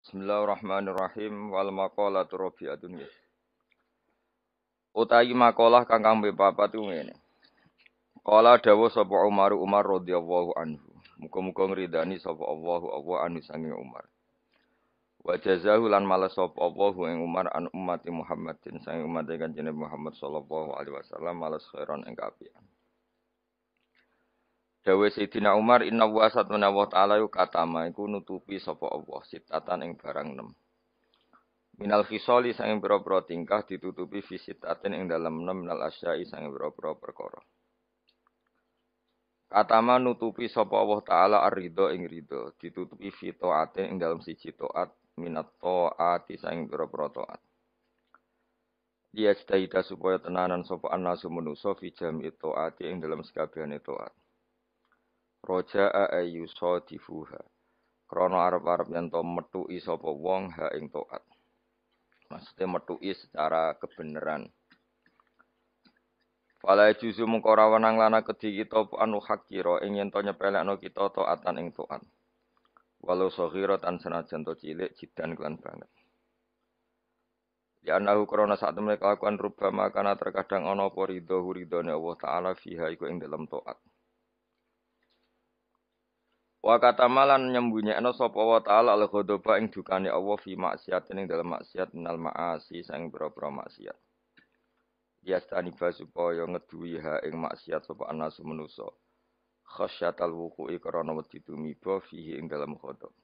Bismillahirrahmanirrahim wal maqalatu rabi'atun ya. Utawi makalah kang kambe papat ku ngene. Qala dawuh sapa Umar radhiyallahu anhu. Muga-muga ngridani sapa Allah anu sange Umar. Wa jazahu lan males sapa Allah ing Umar an ummati Muhammadin sange umat Kanjeng Muhammad sallallahu alaihi wasallam males khairan ing kaapian. Dawuh Sayyidina Umar inna wa satuna wa ta'ala katama iku nutupi sapa Allah sitatan ing barang 6. Minal khisoli sange pira-pira tingkah ditutupi visitatin ing dalem nem minal asyai sange pira-pira perkara. Katama nutupi sapa Allah taala ar-ridho ing ridho, ditutupi fi taatin ing dalem siji taat minat taati sange pira-pira taat. Dia cita supaya tenanan sapa annasu manusa fi jam'i taati ing dalem sakabehane taat. Roja'a ayyusadifuha. Krana arep-arep yen to metuki sapa wong ha ing taat. Maksudnya metuki secara kebenaran. Fala juzu mungko ora wenang lana kedhi kita anu hakira ing yen to nyepelekno kita taatan ing taat. Walau saghiratan senajan to cilik jidan kelan banget. Ya anahu krana sak temene kelakuan rubama kana terkadang ana apa ridhone Allah taala fiha iku ing dalam taat. Wa katamalan nyembunyekno sapa wa taala al-ghadaba ing dukane Allah fi maksiat ing dalam maksiat minal maasi sang pira-pira maksiat. Yastani supaya ngeduwi ha ing maksiat sapa anasu manusa. Khasyatal wuqu'i karana wedi tumiba fihi ing dalam ghadab.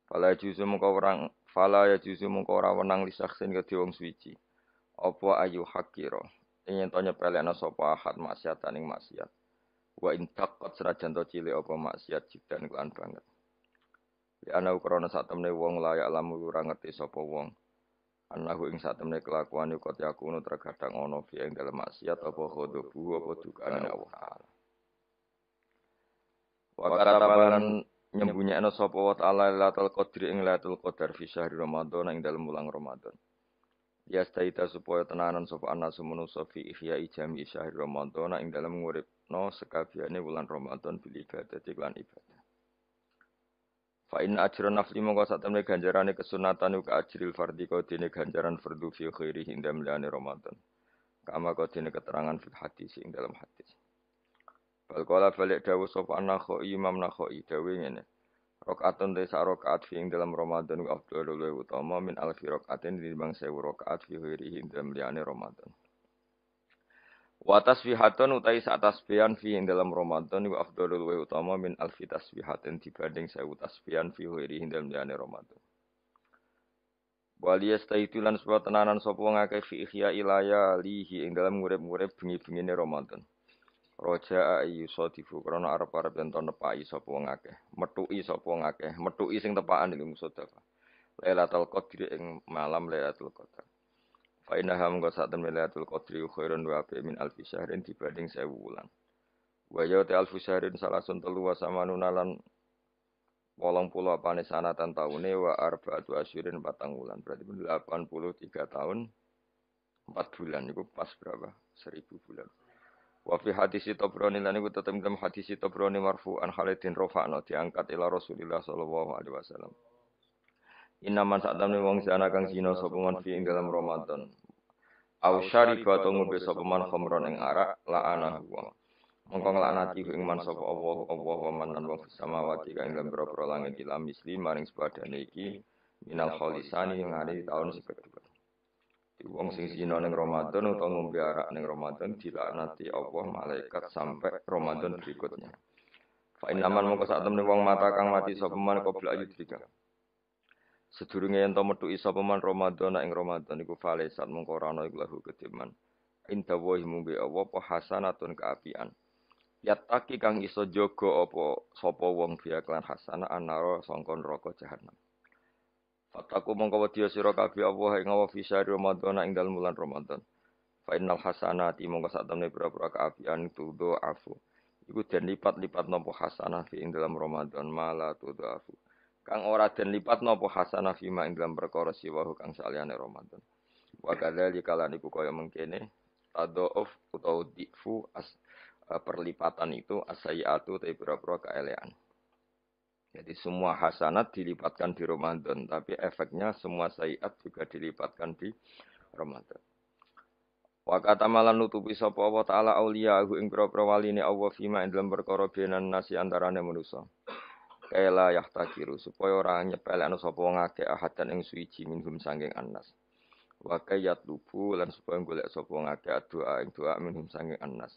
Fala ya juzu mungko ora wenang lisaksin kedhe wong suci. Apa ayu hakira. Ing to nyepelekna sapa ahad maksiatan ing maksiat. Wa intaqat senajan to cilik apa maksiat jidan kelan banget. Ya ana krana sak temene wong layak lamu ora ngerti sapa wong. Anahu ing sak temene kelakuan iku yakunu terkadang ana fi ing dalem maksiat apa khodobu apa dukane Allah taala. Wa katabalan nyembunyekno sapa wa taala Lailatul Qadri ing Lailatul Qadar fi syahr Ramadan ing dalem wulan Ramadan. Ya staita supaya tenanan sapa anasu manusa fi ihya'i jami syahr Ramadan ing dalem nguripno sekabehane wulan Ramadan bil ibadah lan ibadah. Fa inna ajra nafli mongko sak temene ganjarane kesunatan uga ajril fardhi kodene ganjaran fardhu fi khairi ing dalem Ramadan. Kama kodene keterangan fil hadis ing dalam hadis. Bal kala balik dawuh sapa Nakhai Imam Nakhai dawuh ngene. Rakaatun te sak rakaat fi ing dalam Ramadan ku afdhalul wa utama min alfi rakaatin tinimbang 1000 rakaat fi ghairi ing dalam liyane Ramadan. Wa tasbihatun utai sak tasbihan fi ing dalam Ramadan ku afdhalul wa utama min alfi tasbihatin dibanding 1000 tasbihan fi ghairi ing dalam liyane Ramadan. Waliyas taitulan sebab tenanan sapa ngakeh fi ihya ilaya lihi ing dalam ngurip-ngurip bengi-bengine Ramadan. Roja ayu sodifu krana arep-arep yen to nepaki sapa wong akeh, metuki sapa wong akeh, metuki sing tepakan iki maksud apa. Lailatul Qadri ing malam Lailatul Qadar. Fa inna ham go sak temene Lailatul Qadri khairun wa bi min alfi syahrin dibanding 1000 wulan. Wa ya ta alfi syahrin salasun telu wa samanuna lan 80 apane sanatan taune wa arba'atu asyrin 4 wulan. Berarti 83 tahun 4 bulan iku pas berapa? 1000 bulan. Wa fi hadis Tabrani lan iku tetep dalam hadis Tabrani marfu'an Khalidin rafa'na diangkat ila Rasulillah sallallahu alaihi wasallam. Inna man sa'tamne wong sana kang zina sapa man fi ing dalam Ramadan. Au syariba to ngombe sapa man khamron ing arak la'anahu wa. Mongko nglaknati ing man sapa Allah wa man lan wong samawati kang ing pira-pira langit ilam misli maring sepadane iki minal khalisani ngari taun sing kedua. Wong sing zina ning Ramadan utawa ngombe arak ning Ramadan dilaknati Allah malaikat sampai Ramadan berikutnya. Fa inaman mongko sak temene wong mata kang mati sapa man qabla ayudrika. Sedurunge yen to metuki sapa man Ramadan ing Ramadan iku falesat mongko ora ana iku lahu kediman. Inta wa mumbe Allah apa hasanatun kaapian. Yataki kang iso jaga apa sapa wong biya kelan hasanah anara sangka neraka jahanam. Fataku mongko wedya sira kabeh Allah ing Allah fi syahr Ramadan ing dalem bulan Ramadan. Fa innal hasanati mongko sak temene pira-pira kaapian tudo afu. Iku den lipat-lipat napa hasanah fi ing dalem Ramadan mala tudo afu. Kang ora den lipat napa hasanah fi ma ing dalem perkara siwahu kang saliyane Ramadan. Wa kadzalika lan iku kaya mengkene tadhauf utawa difu perlipatan itu asayiatu te pira-pira kaelean. Jadi semua hasanat dilipatkan di Ramadan, tapi efeknya semua sayiat juga dilipatkan di Ramadan. Wa kata malan nutupi sapa Allah taala auliyahu ing pira-pira waline Allah fima ing dalem perkara benan nasi antarane manusa. Kaila yahtakiru supaya ora nyepelekno sapa wong akeh ahadan ing suci minhum sanging annas. Wa kayat lubu lan supaya golek sapa wong akeh doa ing doa minhum sanging annas.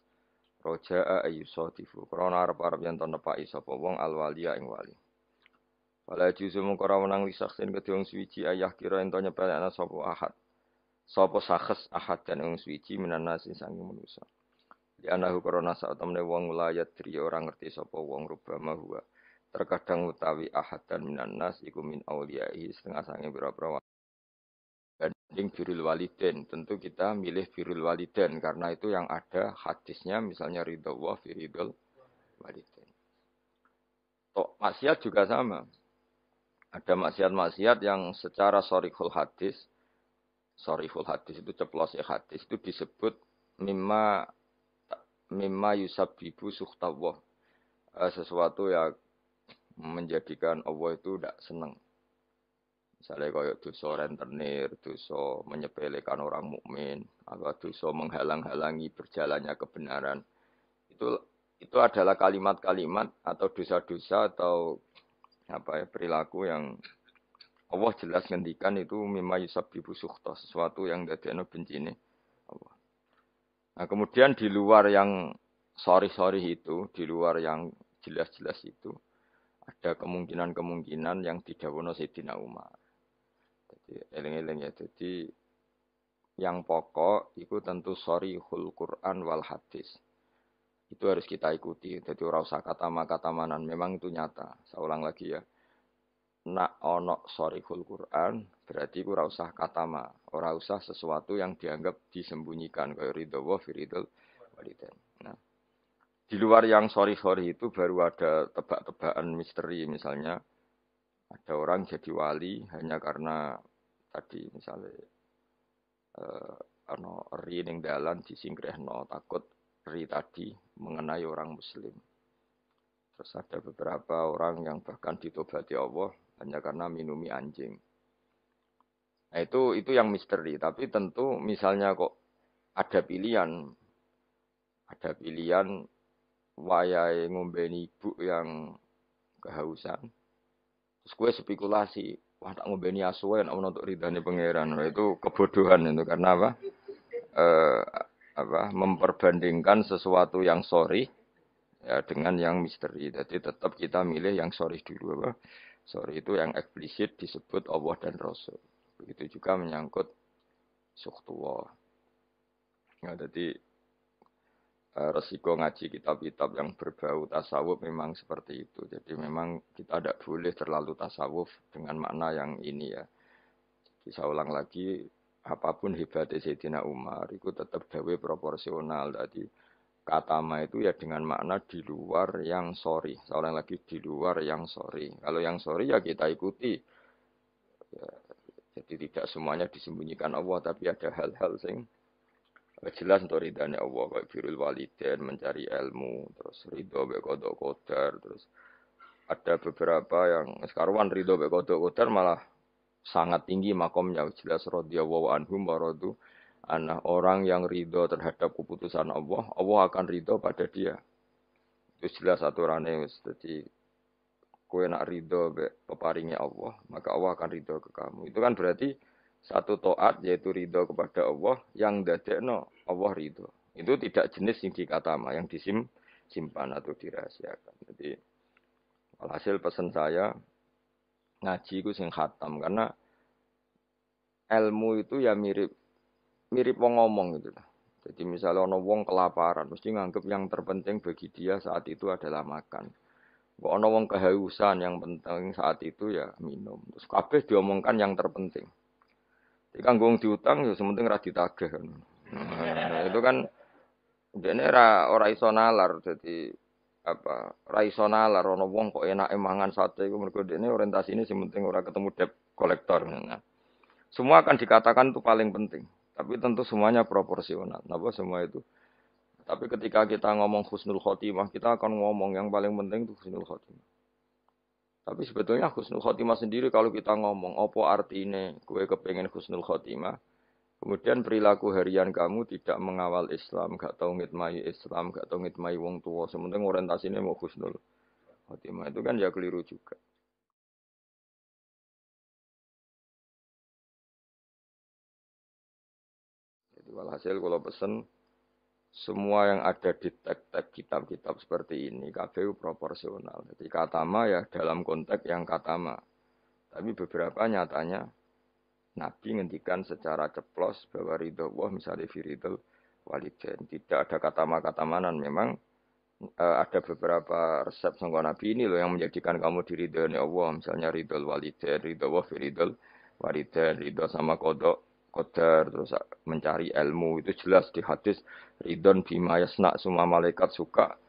Roja'a ayyusadifu krana arep-arep yen to nepaki sapa wong alwaliya ing wali. Wala juzu mung ora menang lisaksin kedhe wong suci ayah kira ento nyepelekna sapa ahad. Sapa sahes ahad dan wong suci minan nasi sanging manusa. Di anahu korona saat temne wong layat diri orang ngerti sapa wong rubama huwa. Terkadang utawi ahad dan minan nas iku min auliyai setengah sange pira-pira banding birrul waliden. Tentu kita milih birrul waliden karena itu yang ada hadisnya misalnya ridho wa fi ridhol waliden. Tok maksiat juga sama. Ada maksiat-maksiat yang secara sorihul hadis itu ceplos hadis itu disebut mimma yusabbibu suhtawah. Sesuatu yang menjadikan Allah itu tidak senang. Misalnya kayak dosa rentenir, dosa menyepelekan orang mukmin, atau dosa menghalang-halangi berjalannya kebenaran. Itu adalah kalimat-kalimat atau dosa-dosa atau perilaku yang Allah jelas ngendikan itu mimma yusabbibu suhtah, sesuatu yang dadekno bencine Allah. Nah, kemudian di luar yang sorry itu, di luar yang jelas-jelas itu, ada kemungkinan-kemungkinan yang didhawuhna Sayyidina Umar. Jadi eling-eling ya. Jadi yang pokok itu tentu sharihul Quran wal hadis. Itu harus kita ikuti. Jadi ora usah kata manan, memang itu nyata. Saya ulang lagi ya. Nak ono sharihul Quran berarti ora usah katama, ora usah sesuatu yang dianggap disembunyikan kayak ridho wa firidul waliden. Nah, di luar yang sorry itu baru ada tebak-tebakan misteri, misalnya ada orang jadi wali hanya karena tadi misalnya ano ri ning dalan disingkrehno takut ri tadi mengenai orang muslim. Terus ada beberapa orang yang bahkan ditobati Allah hanya karena minumi anjing. Nah itu yang misteri. Tapi tentu misalnya kok ada pilihan wayahe ngombeni ibu yang kehausan. Terus gue spekulasi, wah tak ngombeni asuh nek untuk ridane pangeran. Nah, itu kebodohan itu karena apa? Memperbandingkan sesuatu yang sorry ya dengan yang misteri. Jadi tetap kita milih yang sorry dulu apa? Sorry itu yang eksplisit disebut Allah dan Rasul. Begitu juga menyangkut suhtullah. Ya, jadi resiko ngaji kitab-kitab yang berbau tasawuf memang seperti itu. Jadi memang kita tidak boleh terlalu tasawuf dengan makna yang ini ya. Jadi saya ulang lagi, apapun hebatnya Sayyidina Umar, itu tetap dawe proporsional. Jadi kata ma itu ya dengan makna di luar yang sorry. Saya ulang lagi, di luar yang sorry. Kalau yang sorry ya kita ikuti. Ya, jadi tidak semuanya disembunyikan Allah, tapi ada hal-hal yang jelas untuk ridhanya Allah, kayak birrul walidain, mencari ilmu, terus ridho be qada qadar, terus ada beberapa yang sekarang ridho be qada qadar malah sangat tinggi makomnya, jelas radhiyallahu anhum wa radu anna, orang yang ridho terhadap keputusan Allah, Allah akan ridho pada dia. Itu jelas aturannya, jadi kowe nak ridho be peparingnya Allah, maka Allah akan ridho ke kamu. Itu kan berarti satu taat yaitu ridho kepada Allah yang dadekno Allah ridho. Itu tidak jenis yang dikatama, yang disimpan atau dirahasiakan. Jadi alhasil pesan saya ngaji itu sing khatam karena ilmu itu ya mirip wong ngomong gitu. Jadi misalnya ono wong kelaparan, mesti nganggep yang terpenting bagi dia saat itu adalah makan. Kok ono wong kehausan, yang penting saat itu ya minum. Terus kabeh diomongkan yang terpenting. Jadi kan gong diutang ya sementing ra ditagih kan. Nah, itu kan dene ora iso nalar dadi ora iso nalar ana wong kok enake mangan sate iku mergo dene orientasine sing penting ora ketemu debt kolektor. Nah, semua akan dikatakan itu paling penting, tapi tentu semuanya proporsional. Napa semua itu? Tapi ketika kita ngomong husnul khotimah, kita akan ngomong yang paling penting itu husnul khotimah. Tapi sebetulnya husnul khotimah sendiri kalau kita ngomong, apa artinya gue kepengen husnul khotimah, kemudian perilaku harian kamu tidak mengawal Islam, gak tau ngitmai Islam, gak tau ngitmai wong tua, sementing orientasinya mau husnul khotimah, itu kan ya keliru juga. Jadi walhasil kalau pesen, semua yang ada di teks-teks kitab-kitab seperti ini, KPU proporsional. Jadi katama ya dalam konteks yang katama. Tapi beberapa nyatanya Nabi ngendikan secara ceplos bahwa ridho Allah misalnya firidul walidain. Tidak ada kata kata manan. Memang ada beberapa resep sangka Nabi ini loh yang menjadikan kamu diridhoi Allah. Misalnya ridho walidain, ridho Allah firidul walidain, ridho sama kodok, kodar, terus mencari ilmu. Itu jelas di hadis ridhon bima yasna, semua malaikat suka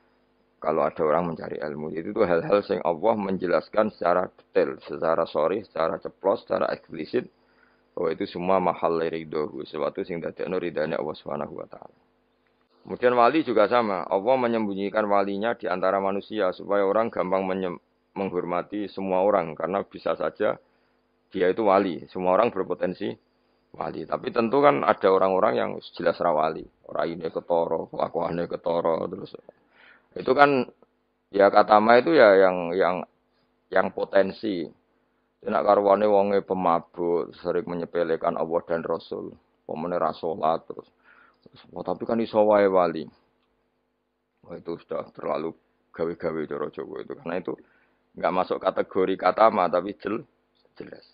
kalau ada orang mencari ilmu. Itu tuh hal-hal yang Allah menjelaskan secara detail, secara sorry, secara ceplos, secara eksplisit. Bahwa itu semua mahal ridho, sesuatu yang dadekno ridhanya Allah Subhanahu wa taala. Kemudian wali juga sama. Allah menyembunyikan walinya di antara manusia supaya orang gampang menghormati semua orang karena bisa saja dia itu wali. Semua orang berpotensi wali. Tapi tentu kan ada orang-orang yang jelas rawali. Orang ini ketoro, kelakuannya ketoro terus. Itu kan ya katama itu ya yang potensi. Nek karwane wonge pemabuk, sering menyepelekan Allah dan Rasul, pemene ra salat terus. Oh, tapi kan iso wae wali. Wah, itu sudah terlalu gawe-gawe cara Jawa itu karena itu enggak masuk kategori katama tapi jelas.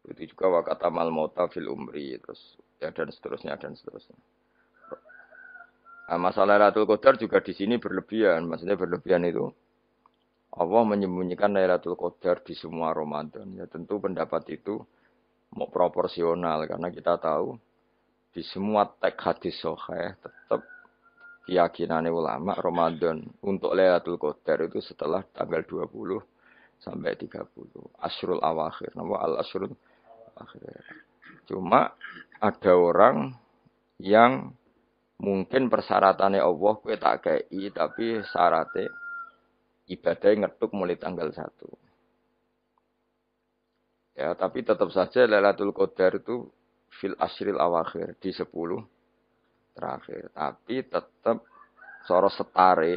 Itu juga wa katamal mauta fil umri terus ya dan seterusnya dan seterusnya. Nah, masalah Lailatul Qadar juga di sini berlebihan. Maksudnya berlebihan itu Allah menyembunyikan Lailatul Qadar di semua Ramadan. Ya tentu pendapat itu mau proporsional karena kita tahu di semua teks hadis sahih tetap keyakinan ulama Ramadan untuk Lailatul Qadar itu setelah tanggal 20 sampai 30. Asyrul awakhir. Nama al-asyrul awakhir. Cuma ada orang yang mungkin persyaratannya Allah kowe tak kei tapi syaratnya ibadahnya ngetuk mulai tanggal 1. Ya, tapi tetap saja Lailatul Qadar itu fil asyril awakhir di 10 terakhir. Tapi tetap soro setare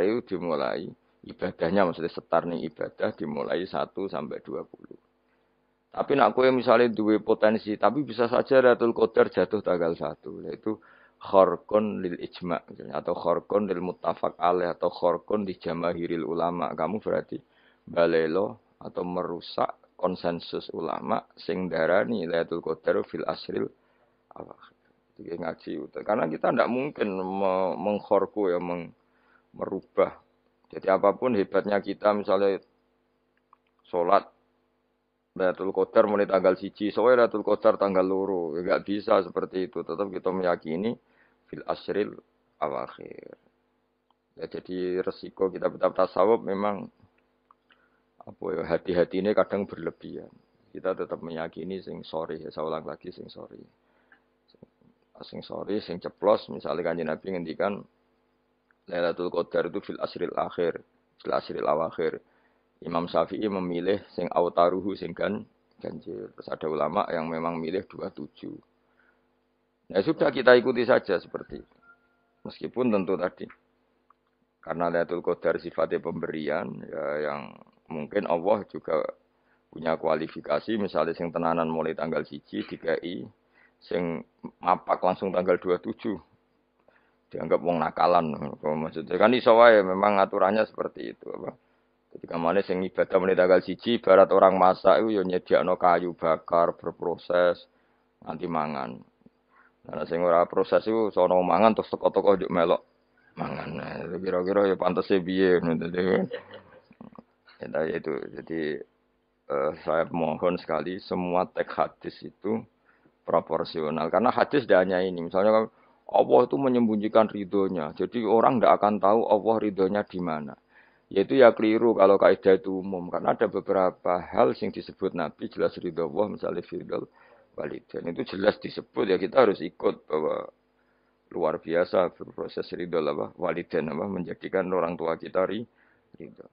itu dimulai ibadahnya maksudnya setar nih ibadah dimulai 1 sampai 20. Tapi nak kowe misalnya duwe potensi, tapi bisa saja Lailatul Qadar jatuh tanggal 1, yaitu khorkon lil ijma atau khorkon lil muttafaq alaih atau khorkon di jamahiril ulama. Kamu berarti balelo atau merusak konsensus ulama sing darani Lailatul Qadar fil asril awakhir. Jadi ngaji karena kita tidak mungkin mengkhorku ya merubah. Jadi apapun hebatnya kita misalnya sholat Lailatul Qadar mulai tanggal 1, soalnya Lailatul Qadar tanggal 2, ya enggak bisa seperti itu. Tetap kita meyakini fil asril awakhir. Ya jadi resiko kitab-kitab tasawuf memang apa ya hati-hati ini kadang berlebihan. Kita tetap meyakini sing sorry ya saya ulang lagi sing sorry. Sing sorry sing ceplos misalnya Kanjeng Nabi ngendikan Lailatul Qadar itu fil asril akhir, fil asril awakhir. Imam Syafi'i memilih sing autaruhu sing ganjil. Terus ada ulama yang memang milih 27. Ya sudah kita ikuti saja seperti itu. Meskipun tentu tadi karena Lailatul Qadar sifatnya pemberian ya yang mungkin Allah juga punya kualifikasi misalnya sing tenanan mulai tanggal 1 dikai sing mapak langsung tanggal 27 dianggap wong nakalan maksudnya kan iso wae memang aturannya seperti itu apa. Jadi kemana sing ibadah mulai tanggal 1 barat orang masak itu ya nyediakno kayu bakar berproses nanti mangan. Nah sing ora proses itu sono mangan terus teko-teko njuk melok mangan. Nah, kira-kira ya pantese piye ngono ya, itu. Jadi saya mohon sekali semua teks hadis itu proporsional karena hadis tidak hanya ini. Misalnya Allah itu menyembunyikan ridhonya. Jadi orang tidak akan tahu Allah ridhonya di mana. Yaitu ya keliru kalau kaidah itu umum karena ada beberapa hal yang disebut Nabi jelas ridho Allah misalnya firdal walidain itu jelas disebut ya kita harus ikut bahwa luar biasa berproses ridho apa walidain apa menjadikan orang tua kita ridho.